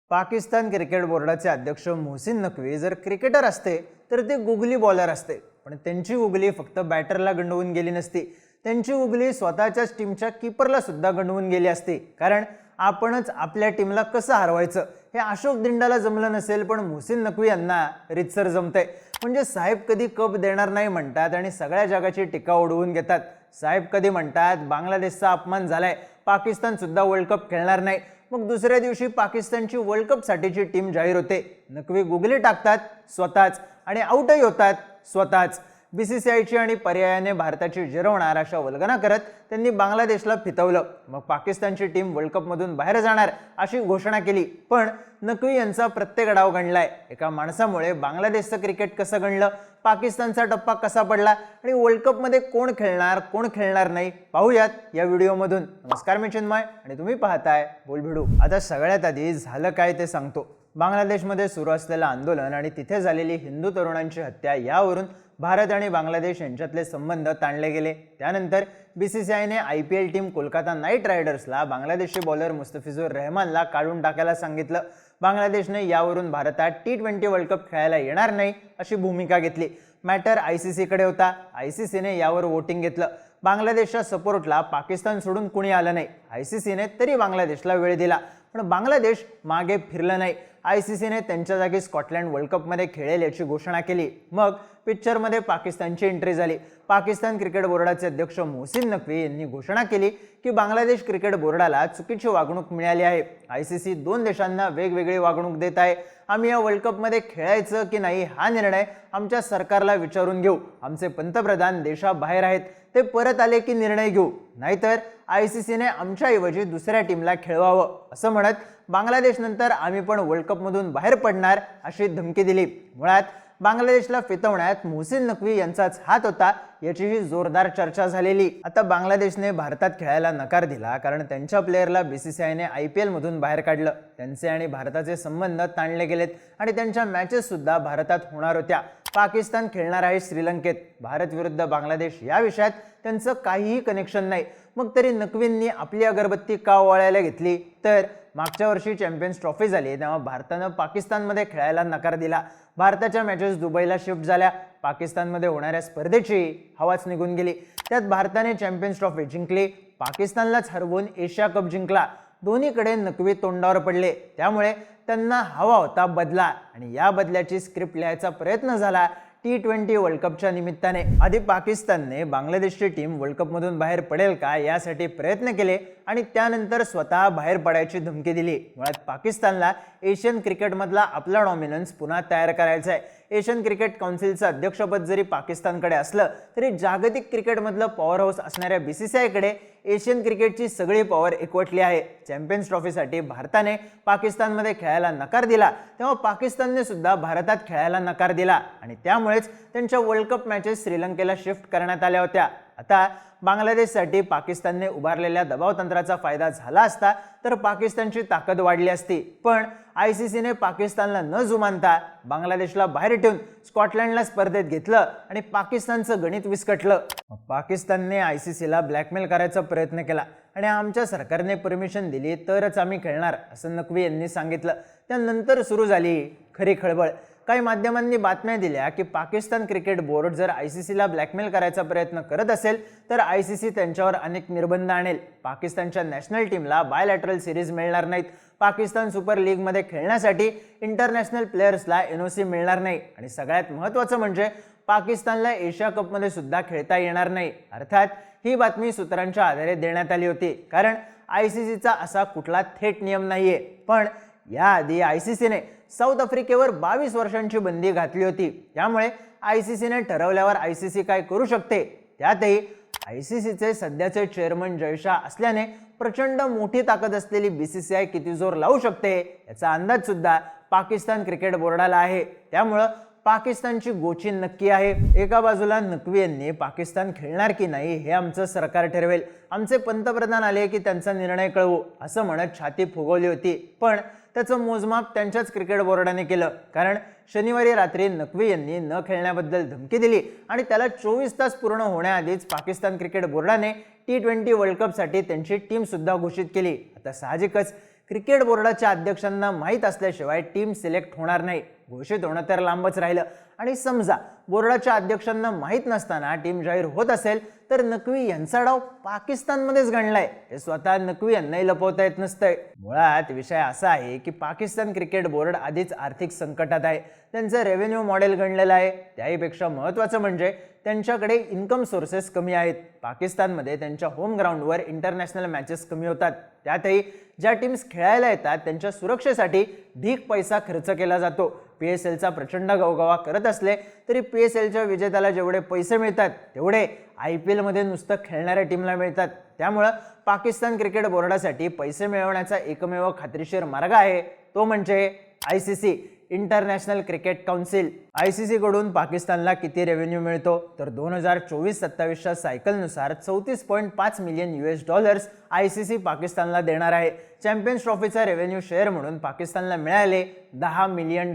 Pakistan cricket बोर्डाचे अध्यक्ष मोहसिन नकवी जर क्रिकेटर असते तर ते गुगली बॉलर असते, पण त्यांची गुगली फक्त बॅटरला गंडवून गेली नसती, त्यांची गुगली स्वतःच्याच टीमच्या कीपरला सुद्धा गंडवून गेली असती. कारण आपणच आपल्या टीमला कसं हरवायचं हे अशोक दिंडाला जमलं नसेल, पण मोहसिन नकवी यांना रितसर जमतंय. म्हणजे साहेब कधी कप देणार नाही म्हणतात आणि सगळ्या जगाची टीका उडवून घेतात. साहेब कधी म्हणतात बांगलादेशचा अपमान झालाय, पाकिस्तान सुद्धा वर्ल्ड कप खेळणार नाही, मग दुसऱ्या दिवशी पाकिस्तानची वर्ल्ड कप साठीची टीम जाहीर होते. नकवी गुगली टाकतात स्वतःच आणि आउटही होतात स्वतःच. बीसीसीआयची आणि पर्यायाने भारताची जिरवणार अशा वल्गना करत त्यांनी बांगलादेशला फितवलं. मग पाकिस्तानची टीम वर्ल्ड कपमधून बाहेर जाणार अशी घोषणा केली. पण नकवी यांचा प्रत्येक डाव गणलाय. एका माणसामुळे बांगलादेशचं क्रिकेट कसं गणलं, पाकिस्तानचा टप्पा कसा पडला आणि वर्ल्ड कपमध्ये कोण खेळणार नाही पाहूयात या व्हिडिओमधून. नमस्कार, मी चिन्मय आणि तुम्ही पाहताय बोलभिडू. आता सगळ्यात आधी झालं काय ते सांगतो. बांगलादेशमध्ये सुरू असलेलं आंदोलन आणि तिथे झालेली हिंदू तरुणांची हत्या यावरून भारत आणि बांगलादेश यांच्यातले संबंध ताणले गेले. त्यानंतर बीसीसीआयने IPL टीम कोलकाता नाईट रायडर्सला बांगलादेशी बॉलर मुस्तफिजुर रहमानला काढून टाकायला सांगितलं. बांगलादेशने यावरून भारतात T20 वर्ल्ड कप खेळायला येणार नाही अशी भूमिका घेतली. मॅटर ICC कडे होता. ICCने यावर वोटिंग घेतलं. बांगलादेशच्या सपोर्टला पाकिस्तान सोडून कुणी आलं नाही. ICCने तरी बांगलादेशला वेळ दिला, पण बांगलादेश मागे फिरलं नाही. ICCने त्यांच्या जागी स्कॉटलंड वर्ल्ड कपमध्ये खेळेल याची घोषणा केली. मग पिक्चरमध्ये पाकिस्तानची एंट्री झाली. पाकिस्तान क्रिकेट बोर्डाचे अध्यक्ष मोहसिन नकवी यांनी घोषणा केली की बांगलादेश क्रिकेट बोर्डाला चुकीची वागणूक मिळाली आहे. ICC दोन देशांना वेगवेगळी वागणूक देत आहे. आम्ही या वर्ल्ड कपमध्ये खेळायचं की नाही हा निर्णय आमच्या सरकारला विचारून घेऊ. आमचे पंतप्रधान देशाबाहेर आहेत, ते परत आले की निर्णय घेऊ, नाहीतर ICCने आमच्याऐवजी दुसऱ्या टीमला खेळवावं असं म्हणत बांगलादेश नंतर आम्ही पण वर्ल्ड कपमधून बाहेर पडणार अशी धमकी दिली. मुळात बांगलादेशला फितवण्यात मोहसिन नकवी यांचाच हात होता याचीही जोरदार चर्चा झालेली. आता बांगलादेशने भारतात खेळायला नकार दिला कारण त्यांच्या प्लेयरला बीसीसीआयने IPL मधून बाहेर काढलं. त्यांचे आणि भारताचे संबंध ताणले गेलेत आणि त्यांच्या मॅचेस सुद्धा भारतात होणार होत्या. पाकिस्तान खेळणार आहे श्रीलंकेत. भारत विरुद्ध बांगलादेश या विषयात त्यांचं काहीही कनेक्शन नाही. मग तरी नकवींनी आपली अगरबत्ती का ओवाळायला घेतली? तर मागच्या वर्षी चॅम्पियन्स ट्रॉफी झाली तेव्हा भारतानं पाकिस्तानमध्ये खेळायला नकार दिला. भारताच्या मॅचेस दुबईला शिफ्ट झाल्या. पाकिस्तानमध्ये होणाऱ्या स्पर्धेची हवाच निघून गेली. त्यात भारताने चॅम्पियन्स ट्रॉफी जिंकली, पाकिस्तानलाच हरवून एशिया कप जिंकला. दोन्हीकडे नकवी तोंडावर पडले. त्यामुळे त्यांना हवा होता बदला आणि या बदल्याची स्क्रिप्ट लिहायचा प्रयत्न झाला T20 वर्ल्ड कपच्या निमित्ताने. आधी पाकिस्तानने बांगलादेशची टीम वर्ल्ड कपमधून बाहेर पडेल का यासाठी प्रयत्न केले आणि त्यानंतर स्वतः बाहेर पडायची धमकी दिली. मुळात पाकिस्तानला एशियन क्रिकेटमधला आपला डॉमिनन्स पुन्हा तयार करायचा आहे. एशियन क्रिकेट काउन्सिलचं अध्यक्षपद जरी पाकिस्तानकडे असलं तरी जागतिक क्रिकेटमधलं पॉवर हाऊस असणाऱ्या बीसीसीआयकडे एशियन क्रिकेटची सगळी पॉवर एकवटली आहे. चॅम्पियन्स ट्रॉफीसाठी भारताने पाकिस्तानमध्ये खेळायला नकार दिला तेव्हा पाकिस्तानने सुद्धा भारतात खेळायला नकार दिला आणि त्यामुळेच त्यांच्या वर्ल्ड कप मॅचेस श्रीलंकेला शिफ्ट करण्यात आल्या होत्या. आता बांगलादेशसाठी पाकिस्तानने उभारलेल्या दबावतंत्राचा फायदा झाला असता तर पाकिस्तानची ताकद वाढली असती. पण ICCने पाकिस्तानला न जुमानता बांगलादेशला बाहेर ठेवून स्कॉटलंडला स्पर्धेत घेतलं आणि पाकिस्तानचं गणित विस्कटलं. पाकिस्तानने ICCला ब्लॅकमेल करायचा प्रयत्न केला आणि आमच्या सरकारने परमिशन दिली तरच आम्ही खेळणार असं नकवी यांनी सांगितलं. त्यानंतर सुरू झाली खरी खळबळ. काही माध्यमांनी बातम्या दिल्या की पाकिस्तान क्रिकेट बोर्ड जर ICCला ब्लॅकमेल करायचा प्रयत्न करत असेल तर ICC त्यांच्यावर अनेक निर्बंध आणेल. पाकिस्तानच्या नॅशनल टीमला बायलॅटरल सिरीज मिळणार नाहीत. पाकिस्तान सुपर लीगमध्ये खेळण्यासाठी इंटरनॅशनल प्लेयर्सला NOC मिळणार नाही आणि सगळ्यात महत्त्वाचं म्हणजे पाकिस्तानला एशिया कपमध्ये सुद्धा खेळता येणार नाही. अर्थात ही बातमी सूत्रांच्या आधारे देण्यात आली होती कारण ICCचा असा कुठला थेट नियम नाहीये. पण याआधी ICCने साऊथ आफ्रिकेवर 22 वर्षांची बंदी घातली होती. त्यामुळे ICCने ठरवल्यावर ICC काय करू शकते. त्यातही ICCचे सध्याचे चेअरमन जयशाह असल्याने प्रचंड मोठी ताकद असलेली BCCI किती जोर लावू शकते याचा अंदाज सुद्धा पाकिस्तान क्रिकेट बोर्डाला आहे. त्यामुळं पाकिस्तानची गोची नक्की आहे. एका बाजूला नकवी यांनी पाकिस्तान खेळणार की नाही हे आमचं सरकार ठरवेल, आमचे पंतप्रधान आले की त्यांचा निर्णय कळवू असं म्हणत छाती फुगवली होती. पण त्याचं मोजमाप त्यांच्याच क्रिकेट बोर्डाने केलं कारण शनिवारी रात्री नकवी यांनी न खेळण्याबद्दल धमकी दिली आणि त्याला 24 तास पूर्ण होण्याआधीच पाकिस्तान क्रिकेट बोर्डाने T20 वर्ल्ड कपसाठी त्यांची टीम सुद्धा घोषित केली. आता साहजिकच क्रिकेट बोर्डाच्या अध्यक्षांना माहीत असल्याशिवाय टीम सिलेक्ट होणार नाही. घोषित होणं तर लांबच राहिलं. आणि समजा बोर्डाच्या अध्यक्षांना माहीत नसताना टीम जाहीर होत असेल तर नक्वी यांचा डाव पाकिस्तानमध्येच गणलाय हे स्वतः नक्वी यांनाही लपवता येत नसतंय. मुळात विषय असा आहे की पाकिस्तान क्रिकेट बोर्ड आधीच आर्थिक संकटात आहे. त्यांचं रेव्हेन्यू मॉडेल गणलेलं आहे. त्याहीपेक्षा महत्त्वाचं म्हणजे त्यांच्याकडे इन्कम सोर्सेस कमी आहेत. पाकिस्तानमध्ये त्यांच्या होम ग्राउंडवर इंटरनॅशनल मॅचेस कमी होतात. त्यातही ज्या टीम्स खेळायला येतात त्यांच्या सुरक्षेसाठी ढीक पैसा खर्च केला जातो. PSLचा प्रचंड गवगवा करत असले तरी PSLच्या विजेत्याला जेवढे पैसे मिळतात तेवढे IPL मध्ये नुसतं खेळणाऱ्या टीमला मिळतात. त्यामुळं पाकिस्तान क्रिकेट बोर्डासाठी पैसे मिळवण्याचा एकमेव खात्रीशीर मार्ग आहे तो म्हणजे ICC international cricket council. ICC कडून पाकिस्तानला किती रेव्हेन्यू मिळतो तर 2024-27च्या सायकलनुसार $34.5 मिलियन ICC पाकिस्तानला देणार आहे. चॅम्पियन्स ट्रॉफीचा रेव्हेन्यू शेअर म्हणून पाकिस्तानला मिळाले $10 मिलियन.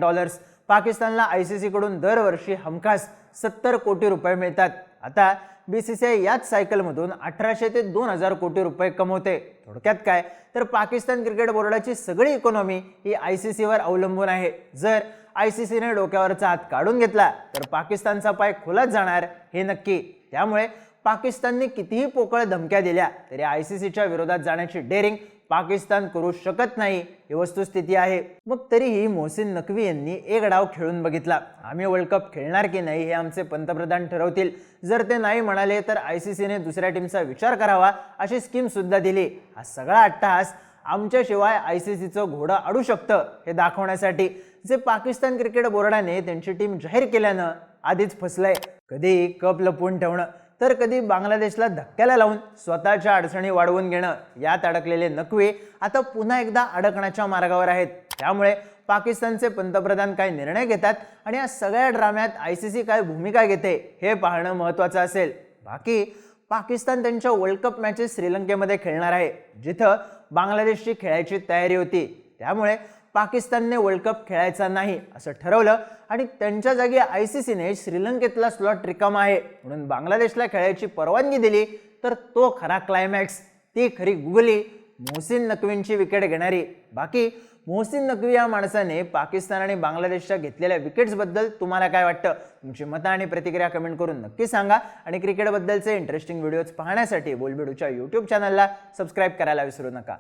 पाकिस्तानला ICC कडून दरवर्षी हमखास 70 कोटी रुपये मिळतात. आता BCCI याच सायकलमधून 1800 ते 2000 कोटी रुपये कमवते. थोडक्यात काय तर पाकिस्तान क्रिकेट बोर्डाची सगळी इकॉनॉमी ही ICC वर अवलंबून आहे. जर ICC ने डोक्यावरचा हात काढून घेतला तर पाकिस्तानचा पाय खोलात जाणार हे नक्की. त्यामुळे पाकिस्तानने कितीही पोकळ धमक्या दिल्या तरी ICCच्या विरोधात जाण्याची डेअरिंग पाकिस्तान करू शकत नाही ही वस्तुस्थिती आहे. मग तरीही मोहसिन नक्वी यांनी एक डाव खेळून बघितला. आम्ही वर्ल्ड कप खेळणार की नाही हे आमचे पंतप्रधान ठरवतील. जर ते नाही म्हणाले तर ICCने दुसऱ्या टीमचा विचार करावा अशी स्कीम सुद्धा दिली. हा सगळा अट्टहास आमच्याशिवाय ICCचं घोडं अडू शकतं हे दाखवण्यासाठी जे पाकिस्तान क्रिकेट बोर्डाने त्यांची टीम जाहीर केल्यानं आधीच फसलंय. कधी कप लपवून ठेवणं तर कधी बांगलादेशला धक्क्याला लावून स्वतःच्या अडचणी वाढवून घेणं यात अडकलेले नक्वी आता पुन्हा एकदा अडकण्याच्या मार्गावर आहेत. त्यामुळे पाकिस्तानचे पंतप्रधान काय निर्णय घेतात आणि या सगळ्या ड्राम्यात ICC काय भूमिका घेते हे पाहणं महत्त्वाचं असेल. बाकी पाकिस्तान त्यांच्या वर्ल्ड कप मॅचेस श्रीलंकेमध्ये खेळणार आहे जिथं बांगलादेशची खेळायची तयारी होती. त्यामुळे पाकिस्तानने वर्ल्ड कप खेळायचा नाही असं ठरवलं आणि त्यांच्या जागी ICCने श्रीलंकेतला स्लॉट रिकामा आहे म्हणून बांगलादेशला खेळायची परवानगी दिली तर तो खरा क्लायमॅक्स. ती खरी गुगली मोहसिन नक्वींची विकेट घेणारी. बाकी मोहसिन नक्वी या माणसाने पाकिस्तान आणि बांगलादेशच्या घेतलेल्या विकेट्सबद्दल तुम्हाला काय वाटतं? तुमची मतं आणि प्रतिक्रिया कमेंट करून नक्की सांगा. आणि क्रिकेटबद्दलचे इंटरेस्टिंग व्हिडिओज पाहण्यासाठी बोलबिडूच्या YouTube चॅनलला सबस्क्राईब करायला विसरू नका.